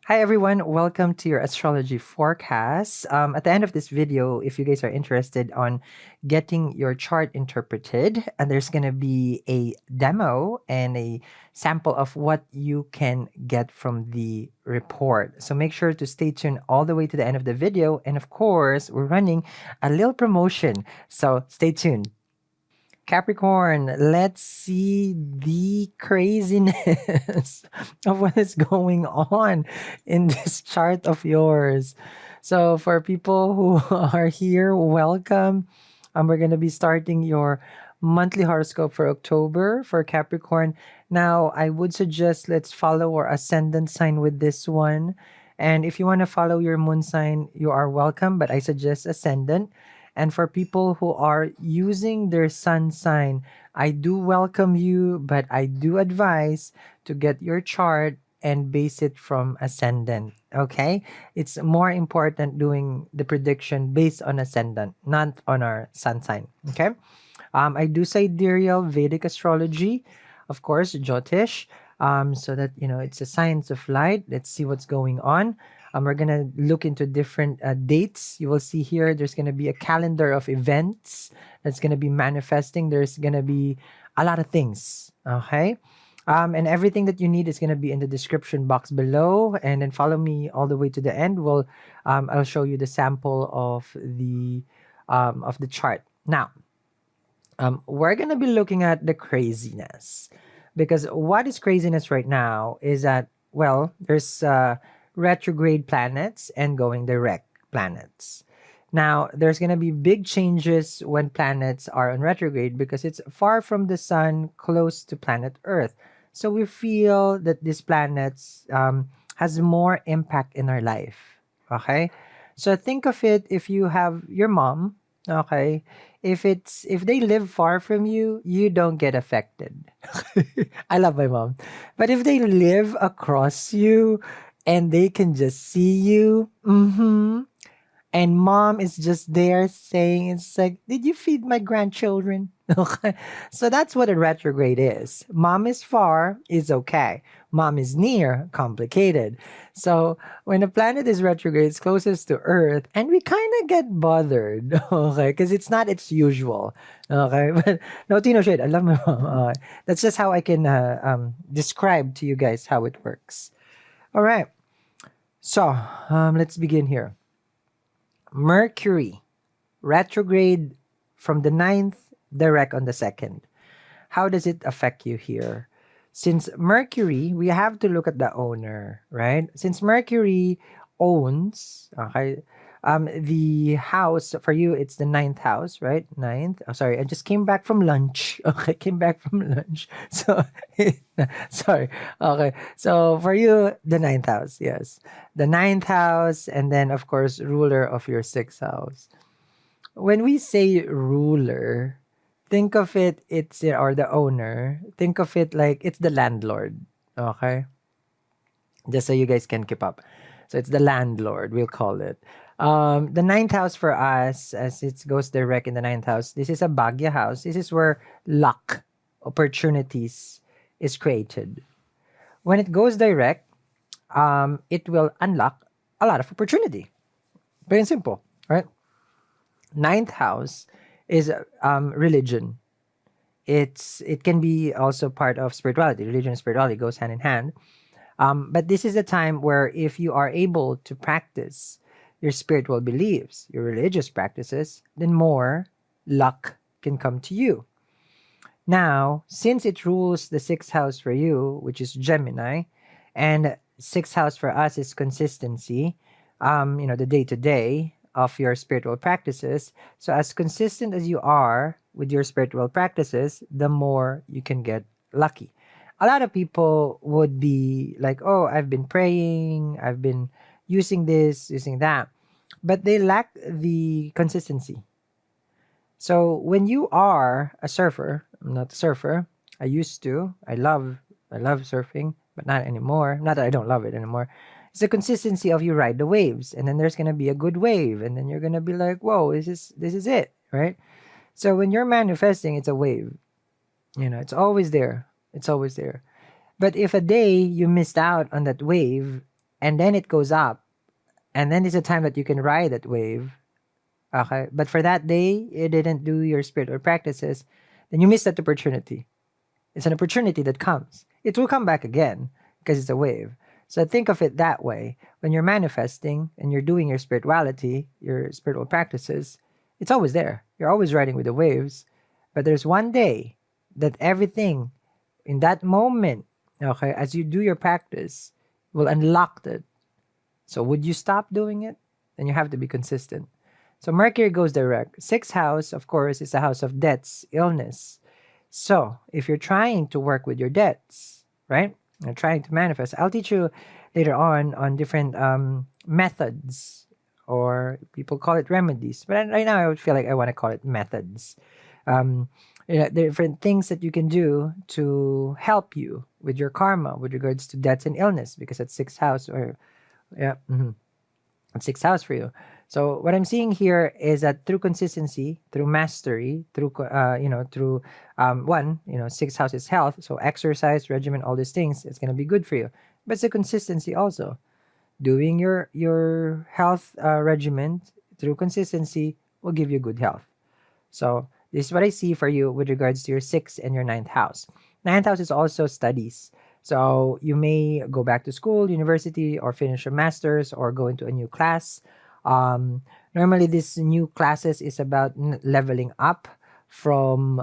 Hi everyone, welcome to your astrology forecast. At the end of this video, if you guys are interested on getting your chart interpreted, and there's gonna be a demo and a sample of what you can get from the report. So make sure to stay tuned all the way to the end of the video. And of course, we're running a little promotion. So stay tuned. Capricorn, let's see the craziness of what is going on in this chart of yours. So, for people who are here, welcome. We're going to be starting your monthly horoscope for October for Capricorn. Now, I would suggest let's follow our ascendant sign with this one. And if you want to follow your moon sign, you are welcome, but I suggest ascendant. And for people who are using their sun sign, I do welcome you, but I do advise to get your chart and base it from ascendant. Okay? It's more important doing the prediction based on ascendant, not on our sun sign. Okay? I do sidereal Vedic astrology, of course, Jyotish, so that it's a science of light. Let's see what's going on. We're gonna look into different dates. You will see here. There's gonna be a calendar of events that's gonna be manifesting. There's gonna be a lot of things. Okay. And everything that you need is going to be in the description box below, and then follow me all the way to the end. I'll show you the sample of the chart. Now, we're going to be looking at the craziness, because what is craziness right now is that, well, there's retrograde planets and going direct planets. Now, there's going to be big changes when planets are on retrograde because it's far from the sun, close to planet Earth. So we feel that these planets has more impact in our life. Okay, so think of it, if you have your mom. Okay, if they live far from you, you don't get affected. I love my mom. But if they live across you and they can just see you, and mom is just there saying, it's like, did you feed my grandchildren? Okay. So that's what a retrograde is. Mom is far, is okay. Mom is near, complicated. So when a planet is retrograde, it's closest to Earth, and we kind of get bothered, okay, because it's not its usual. Okay. But no, Tino Shade, I love my mom. That's just how I can describe to you guys how it works. All right. So let's begin here. Mercury retrograde from the ninth, direct on the second. How does it affect you here? Since Mercury, we have to look at the owner, right? Since Mercury owns, okay, the house for you, it's the ninth house, right? Ninth. Oh, sorry, I just came back from lunch. Okay, came back from lunch. So, sorry. Okay, so for you, the ninth house, yes, the ninth house, and then of course, ruler of your sixth house. When we say ruler, think of it, or the owner, think of it like it's the landlord. Okay? Just so you guys can keep up. So it's the landlord, we'll call it. The ninth house for us, as it goes direct in the ninth house, this is a Bhagya house. This is where luck, opportunities is created. When it goes direct, it will unlock a lot of opportunity. Very simple, right? Ninth house is religion. It can be also part of spirituality. Religion and spirituality goes hand in hand. But this is a time where if you are able to practice your spiritual beliefs, your religious practices, then more luck can come to you. Now, since it rules the sixth house for you, which is Gemini, and sixth house for us is consistency, the day to day of your spiritual practices. So, as consistent as you are with your spiritual practices, the more you can get lucky. A lot of people would be like, oh, I've been praying, I've been using this, using that, but they lack the consistency. So when you are a surfer, I'm not a surfer. I used to. I love surfing, but not anymore. Not that I don't love it anymore. It's the consistency of you ride the waves, and then there's gonna be a good wave, and then you're gonna be like, whoa, this is it, right? So when you're manifesting, it's a wave. It's always there. It's always there. But if a day you missed out on that wave, and then it goes up, and then it's a time that you can ride that wave. Okay, but for that day you didn't do your spiritual practices, then you miss that opportunity. It's an opportunity that comes. It will come back again because it's a wave. So think of it that way. When you're manifesting and you're doing your spirituality, your spiritual practices, it's always there. You're always riding with the waves. But there's one day that everything in that moment, okay, as you do your practice, will unlock it. So would you stop doing it? Then you have to be consistent. So Mercury goes direct. Sixth house, of course, is the house of debts, illness. So if you're trying to work with your debts, right? You're trying to manifest. I'll teach you later on different methods, or people call it remedies. But right now, I would feel like I want to call it methods. Um, different things that you can do to help you with your karma with regards to debts and illness, because it's sixth house, or yeah. Sixth house for you. So what I'm seeing here is that through consistency, through mastery, through one, sixth house is health. So exercise, regimen, all these things, it's gonna be good for you. But it's the consistency also. Doing your health regimen through consistency will give you good health. So this is what I see for you with regards to your sixth and your ninth house. Ninth house is also studies. So you may go back to school, university, or finish a master's, or go into a new class. Normally, this new classes is about leveling up from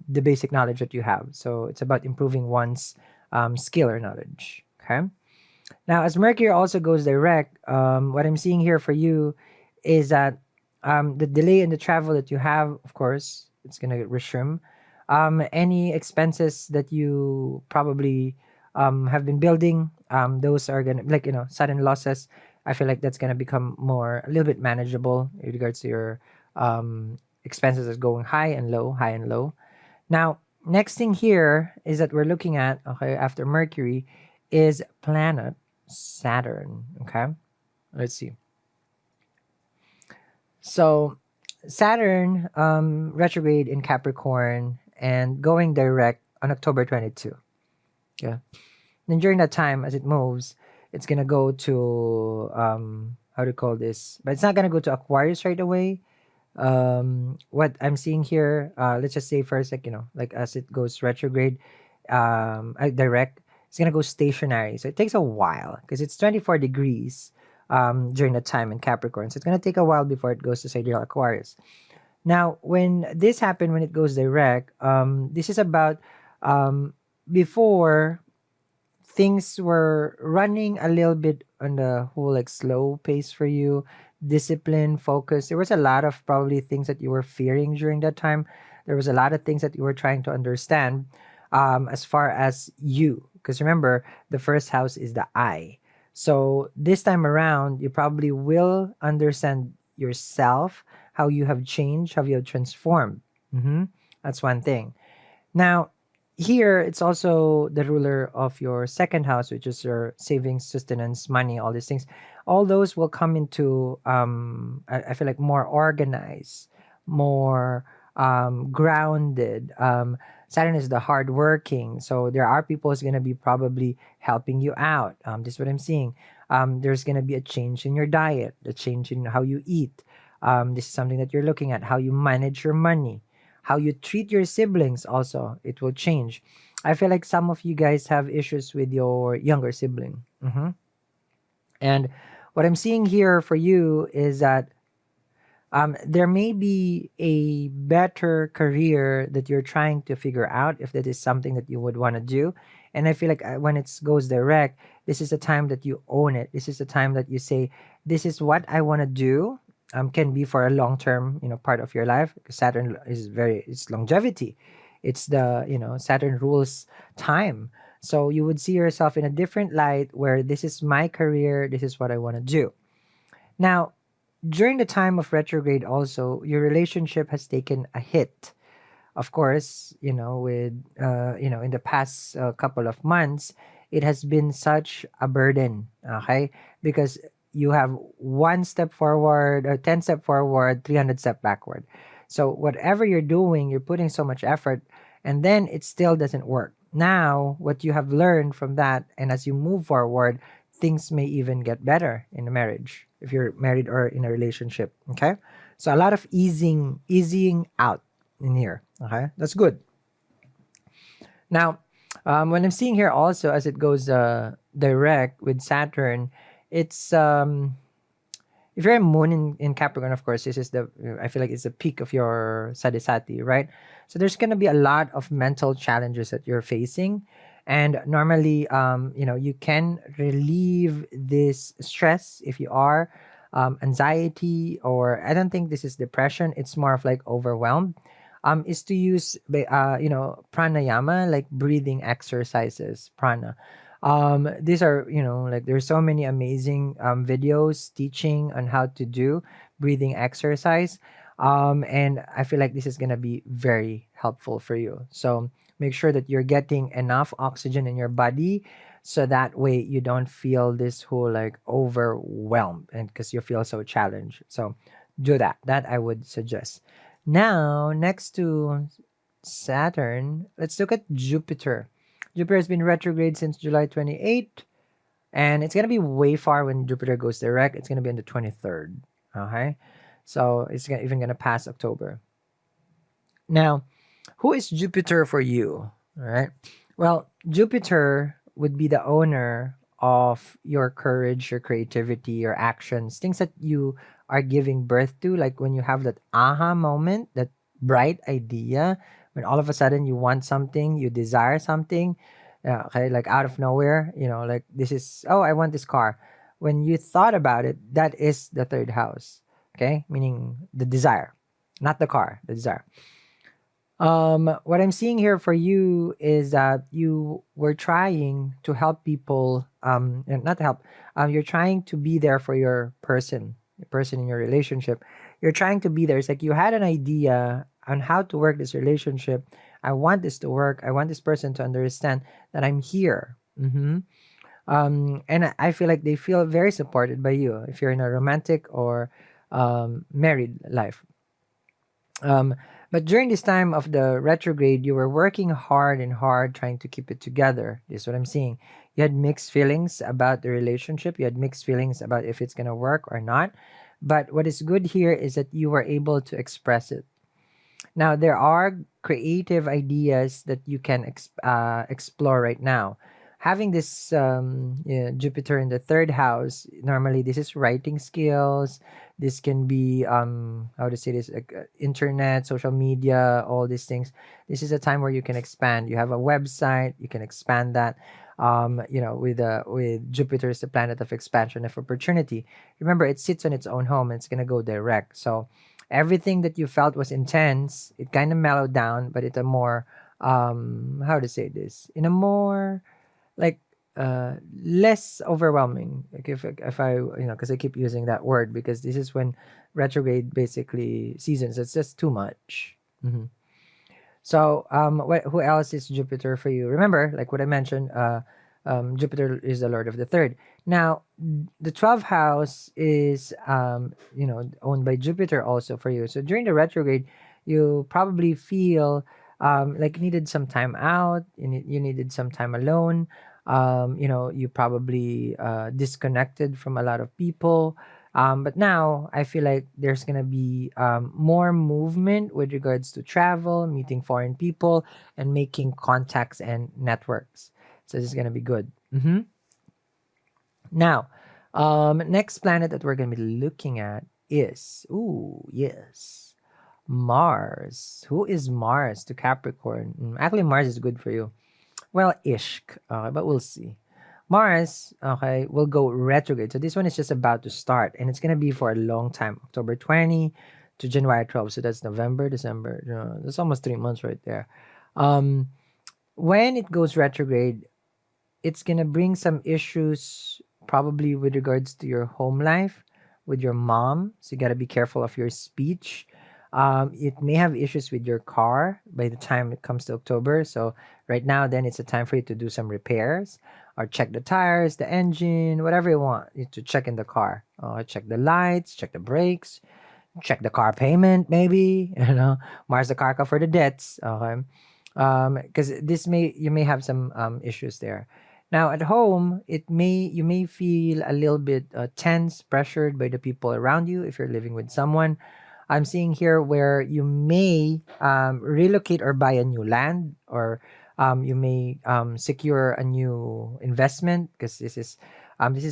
the basic knowledge that you have. So it's about improving one's skill or knowledge. Okay. Now, as Mercury also goes direct, what I'm seeing here for you is that the delay in the travel that you have, of course, it's going to resume. Any expenses that you probably have been building, those are going to, like, sudden losses. I feel like that's going to become a little bit manageable in regards to your expenses that's going high and low, high and low. Now, next thing here is that we're looking at, okay, after Mercury, is planet Saturn. Okay, let's see. So Saturn retrograde in Capricorn and going direct on October 22. Yeah. Then during that time, as it moves, it's gonna go to how to call this, but it's not gonna go to Aquarius right away. What I'm seeing here, let's just say first, like as it goes retrograde, direct, it's gonna go stationary. So it takes a while because it's 24 degrees during the time in Capricorn. So it's gonna take a while before it goes to sidereal Aquarius. Now, when this happened, when it goes direct, this is about before things were running a little bit on the whole like slow pace for you, discipline, focus. There was a lot of probably things that you were fearing during that time. There was a lot of things that you were trying to understand as far as you. Because remember, the first house is the I. So this time around, you probably will understand yourself, how you have changed, how you have transformed. That's one thing. Now, here it's also the ruler of your second house, which is your savings, sustenance, money, all these things. All those will come into I feel like more organized, more grounded. Saturn is the hardworking, so there are people who's gonna be probably helping you out. This is what I'm seeing. There's gonna be a change in your diet, a change in how you eat. This is something that you're looking at, how you manage your money, how you treat your siblings also, it will change. I feel like some of you guys have issues with your younger sibling. And what I'm seeing here for you is that there may be a better career that you're trying to figure out, if that is something that you would want to do. And I feel like when it goes direct, this is a time that you own it. This is a time that you say, this is what I want to do. Can be for a long term, part of your life. Saturn is it's longevity. It's the, Saturn rules time. So you would see yourself in a different light where this is my career. This is what I want to do. Now, during the time of retrograde also, your relationship has taken a hit. Of course, with, in the past couple of months, it has been such a burden, okay? Because you have one step forward, or 10 step forward, 300 step backward. So whatever you're doing, you're putting so much effort, and then it still doesn't work. Now, what you have learned from that, and as you move forward, things may even get better in a marriage if you're married or in a relationship. Okay, so a lot of easing out in here. Okay, that's good. Now, when I'm seeing here also as it goes direct with Saturn, it's if you're a moon in Capricorn, of course, this is the I feel like it's the peak of your sadisati, right? So there's gonna be a lot of mental challenges that you're facing, and normally, you can relieve this stress if you are anxiety, or I don't think this is depression. It's more of like overwhelmed. Is to use pranayama, like breathing exercises, prana. These are, like there's so many amazing videos teaching on how to do breathing exercise. And I feel like this is going to be very helpful for you. So make sure that you're getting enough oxygen in your body, so that way you don't feel this whole like overwhelmed, and because you feel so challenged. So do that I would suggest. Now, next to Saturn, let's look at Jupiter. Jupiter has been retrograde since July 28th, and it's going to be way far when Jupiter goes direct. It's going to be on the 23rd. Okay. So it's even going to pass October. Now, who is Jupiter for you? All right. Well, Jupiter would be the owner of your courage, your creativity, your actions, things that you are giving birth to. Like when you have that aha moment, that bright idea, when all of a sudden you want something, you desire something, okay, like out of nowhere, like this is, oh, I want this car. When you thought about it, that is the third house, okay, meaning the desire, not the car, the desire. What I'm seeing here for you is that you were trying to help people, and not to help, you're trying to be there for your person, the person in your relationship. You're trying to be there. It's like you had an idea on how to work this relationship. I want this to work. I want this person to understand that I'm here. And I feel like they feel very supported by you if you're in a romantic or married life. Um, but during this time of the retrograde, you were working hard and hard trying to keep it together. This is what I'm seeing. You had mixed feelings about the relationship. You had mixed feelings about if it's going to work or not. But what is good here is that you were able to express it. Now, there are creative ideas that you can explore right now. Having this Jupiter in the third house, normally this is writing skills. This can be, how to say this, like, internet, social media, all these things. This is a time where you can expand. You have a website, you can expand that. With Jupiter is the planet of expansion of opportunity. Remember, it sits on its own home. And it's gonna go direct. So everything that you felt was intense, it kind of mellowed down, but it's a more, how to say this, in a more like less overwhelming. Like if I, because I keep using that word because this is when retrograde basically seasons, it's just too much. So who else is Jupiter for you? Remember, like what I mentioned, Jupiter is the lord of the third. Now the 12th house is owned by Jupiter also for you. So during the retrograde, you probably feel like you needed some time out. You needed some time alone. You probably disconnected from a lot of people. But now I feel like there's gonna be more movement with regards to travel, meeting foreign people, and making contacts and networks. So this is gonna be good. Now, next planet that we're gonna be looking at is, ooh, yes, Mars. Who is Mars to Capricorn? Actually, Mars is good for you. Well, ish, but we'll see. Mars, okay, will go retrograde. So this one is just about to start, and it's gonna be for a long time, October 20 to January 12. So that's November, December. That's almost 3 months right there. Um, when it goes retrograde, it's gonna bring some issues, probably with regards to your home life, with your mom. So you gotta be careful of your speech. It may have issues with your car by the time it comes to October. So right now, then it's a time for you to do some repairs or check the tires, the engine, whatever you want you to check in the car. Check the lights, check the brakes, check the car payment, maybe. Mars the Karka for the debts. Okay, because you may have some issues there. Now at home, you may feel a little bit tense, pressured by the people around you if you're living with someone. I'm seeing here where you may relocate or buy a new land, or you may secure a new investment, because this is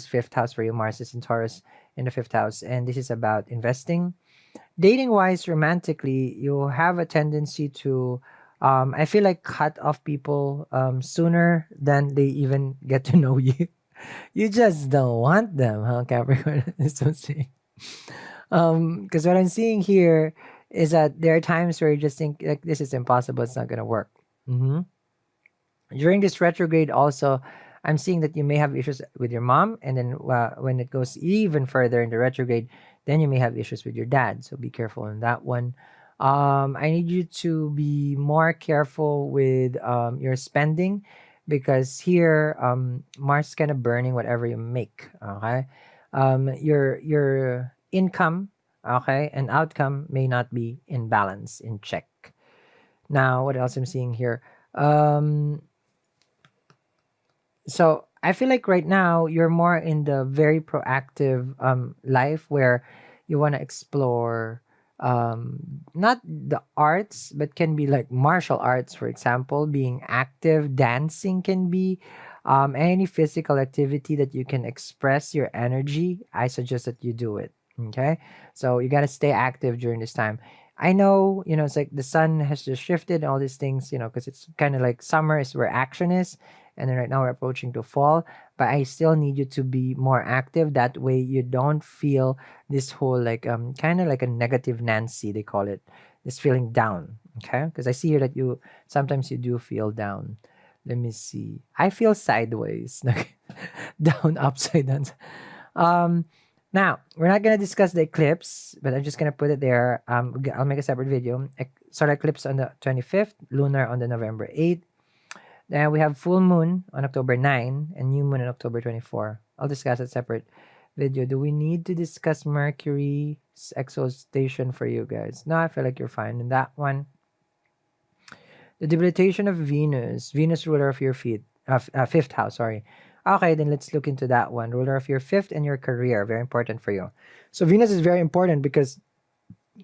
fifth house for you. Mars is in Taurus in the fifth house, and this is about investing. Dating wise, romantically, you have a tendency to, I feel like, cut off people sooner than they even get to know you. You just don't want them, huh, Capricorn? That's what I'm saying. Because what I'm seeing here is that there are times where you just think like this is impossible. It's not gonna work. hmm During this retrograde, also, I'm seeing that you may have issues with your mom, and then when it goes even further in the retrograde, then you may have issues with your dad. So be careful on that one. I need you to be more careful with your spending, because here Mars is kind of burning whatever you make. Okay, your income, okay, and outcome may not be in balance, in check. Now, what else I'm seeing here? Um, so I feel like right now you're more in the very proactive life where you want to explore not the arts, but can be like martial arts, for example, being active. Dancing can be any physical activity that you can express your energy. I suggest that you do it. Okay, so you got to stay active during this time. I know, it's like the sun has just shifted and all these things, because it's kind of like summer is where action is, and then right now we're approaching to fall. But I still need you to be more active. That way you don't feel this whole like kind of like a negative Nancy, they call it, this feeling down. Okay, because I see here that you sometimes you do feel down. Let me see. I feel sideways, like down, upside down. Um, Now we're not gonna discuss the eclipse, but I'm just gonna put it there. I'll make a separate video. Solar eclipse on the 25th, lunar on the November 8th. Then we have full moon on October 9 and new moon on October 24. I'll discuss a separate video. Do we need to discuss Mercury's exaltation for you guys? No, I feel like you're fine in that one. The debilitation of Venus, Venus ruler of your fifth house, sorry. Okay, then let's look into that one. Ruler of your fifth and your career, very important for you. So Venus is very important because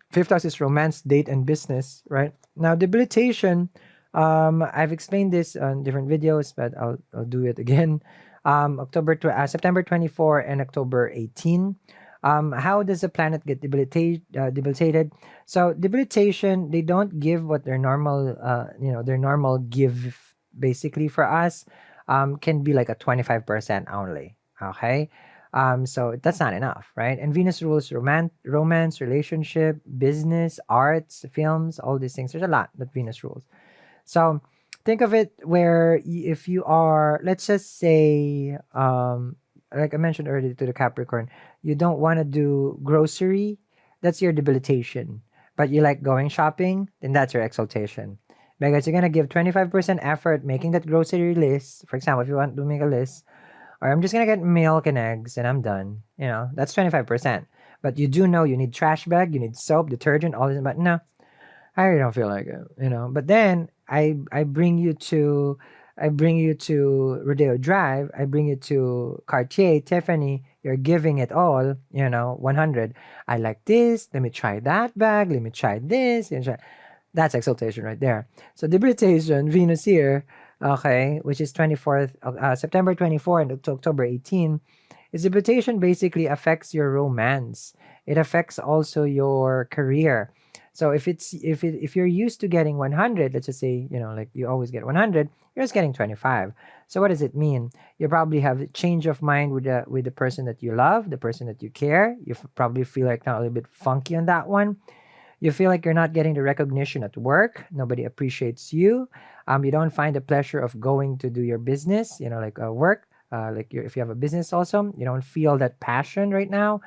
fifth house is romance, date, and business, right? Now, debilitation, I've explained this on different videos, but I'll do it again. September 24 and October 18. How does a planet get debilitated? So debilitation, they don't give what their normal give basically for us. Can be like a 25% only. Okay. So that's not enough, right? And Venus rules romance, relationship, business, arts, films, all these things. There's a lot that Venus rules. So think of it where if you are, let's just say, like I mentioned earlier to the Capricorn, you don't want to do grocery, that's your debilitation. But you like going shopping, then that's your exaltation. Because you're gonna give 25% effort making that grocery list. For example, if you want to make a list, or I'm just gonna get milk and eggs and I'm done. That's 25%. But you do know you need trash bag, you need soap, detergent, all this. But no, I really don't feel like it. But then I bring you to Rodeo Drive. I bring you to Cartier, Tiffany. You're giving it all. 100. I like this. Let me try that bag. Let me try this. That's exaltation right there. So debilitation, Venus here, okay, which is 24th, September 24 and October 18. Is debilitation basically affects your romance. It affects also your career. So if you're used to getting 100, let's just say, like you always get 100, you're just getting 25. So what does it mean? You probably have a change of mind with the person that you love, the person that you care. You probably feel like now a little bit funky on that one. You feel like you're not getting the recognition at work. Nobody appreciates you. You don't find the pleasure of going to do your business, like work. If you have a business also, you don't feel that passion right now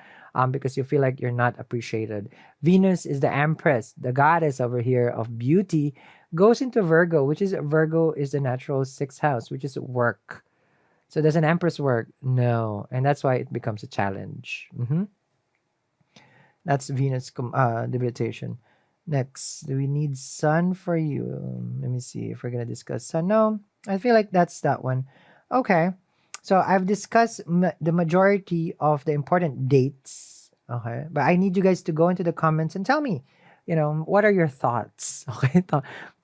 because you feel like you're not appreciated. Venus is the empress, the goddess over here of beauty, goes into Virgo, Virgo is the natural sixth house, which is work. So does an empress work? No. And that's why it becomes a challenge. That's Venus debilitation. Next, do we need Sun for you? Let me see if we're gonna discuss Sun. No, I feel like that's that one. Okay. So I've discussed the majority of the important dates. Okay. But I need you guys to go into the comments and tell me, what are your thoughts? Okay.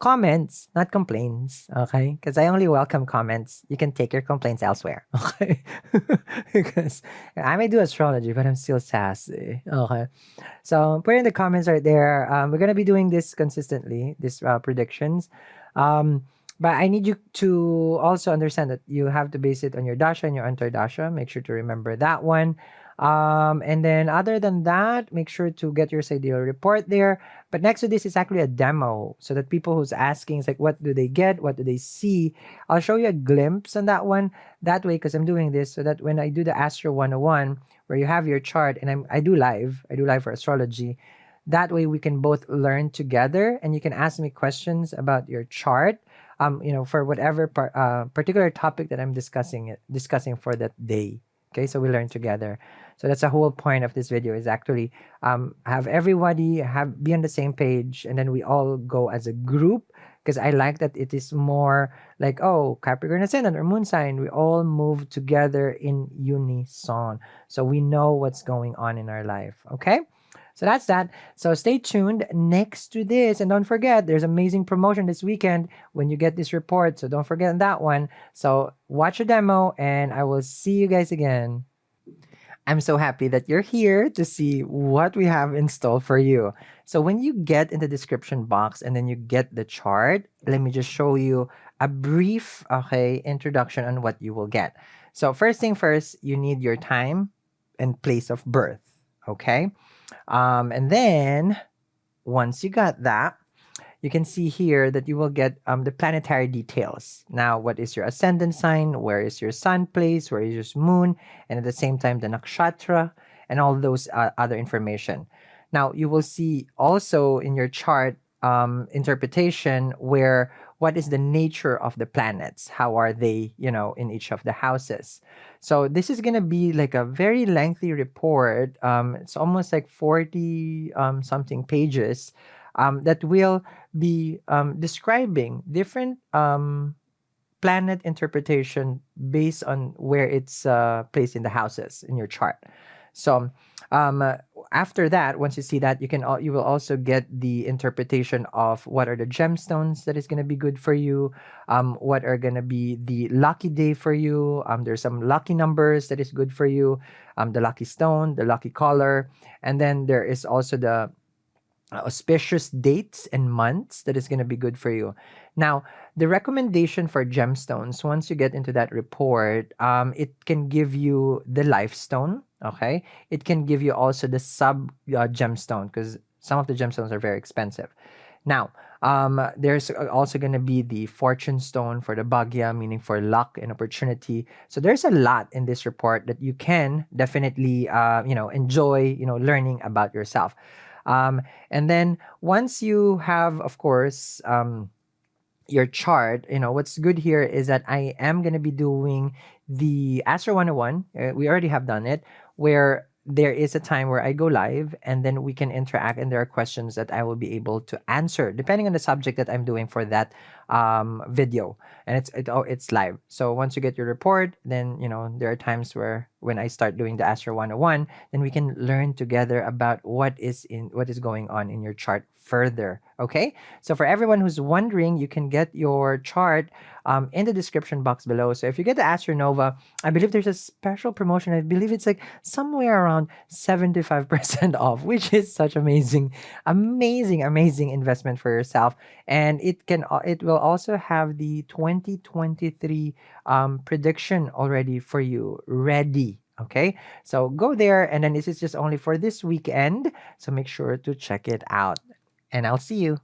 Comments, not complaints. Okay. Because I only welcome comments. You can take your complaints elsewhere. Okay. Because I may do astrology, but I'm still sassy. Okay. So put in the comments right there. We're gonna be doing this consistently, these predictions. Um, but I need you to also understand that you have to base it on your dasha and your antardasha. Make sure to remember that one. And then other than that, make sure to get your sidereal report there. But next to this is actually a demo, so that people who's asking is like, what do they get? What do they see? I'll show you a glimpse on that one. That way, because I'm doing this so that when I do the Astro 101, where you have your chart, and I do live for astrology. That way we can both learn together, and you can ask me questions about your chart, for whatever particular topic that I'm discussing for that day. Okay, so we learn together. So that's the whole point of this video, is actually have everybody be on the same page, and then we all go as a group, because I like that it is more like, oh, Capricorn ascendant or moon sign, we all move together in unison, so we know what's going on in our life. Okay, so that's that. So stay tuned next to this, and don't forget, there's amazing promotion this weekend when you get this report, so don't forget that one. So watch a demo, and I will see you guys again. I'm so happy that you're here to see what we have installed for you. So when you get in the description box and then you get the chart, let me just show you a brief, okay, introduction on what you will get. So first thing first, you need your time and place of birth, okay? And then once you got that, you can see here that you will get the planetary details. Now, what is your ascendant sign? Where is your sun place? Where is your moon? And at the same time, the nakshatra and all those other information. Now, you will see also in your chart interpretation where what is the nature of the planets? How are they, in each of the houses? So this is going to be like a very lengthy report. It's almost like 40 something pages that will be describing different planet interpretation based on where it's placed in the houses in your chart. So um, uh, after that, once you see that, you will also get the interpretation of what are the gemstones that is going to be good for you, what are going to be the lucky day for you. There's some lucky numbers that is good for you, the lucky stone, the lucky color, and then there is also the auspicious dates and months that is going to be good for you. Now, the recommendation for gemstones, once you get into that report, it can give you the life stone. Okay, it can give you also the sub gemstone, because some of the gemstones are very expensive. Now, there's also going to be the fortune stone for the Bhagya, meaning for luck and opportunity. So there's a lot in this report that you can definitely, enjoy, learning about yourself. And then once you have, of course, your chart, what's good here is that I am going to be doing the Astro 101. We already have done it, where there is a time where I go live and then we can interact, and there are questions that I will be able to answer depending on the subject that I'm doing for that video, and it's live. So once you get your report, then there are times where when I start doing the Astro 101, then we can learn together about what is going on in your chart further. Okay, so for everyone who's wondering, you can get your chart in the description box below. So if you get the Astronova, I believe there's a special promotion. I believe it's like somewhere around 75% off, which is such amazing investment for yourself. And it will also have the 2023 prediction already for you ready. Okay, so go there, and then this is just only for this weekend. So make sure to check it out, and I'll see you.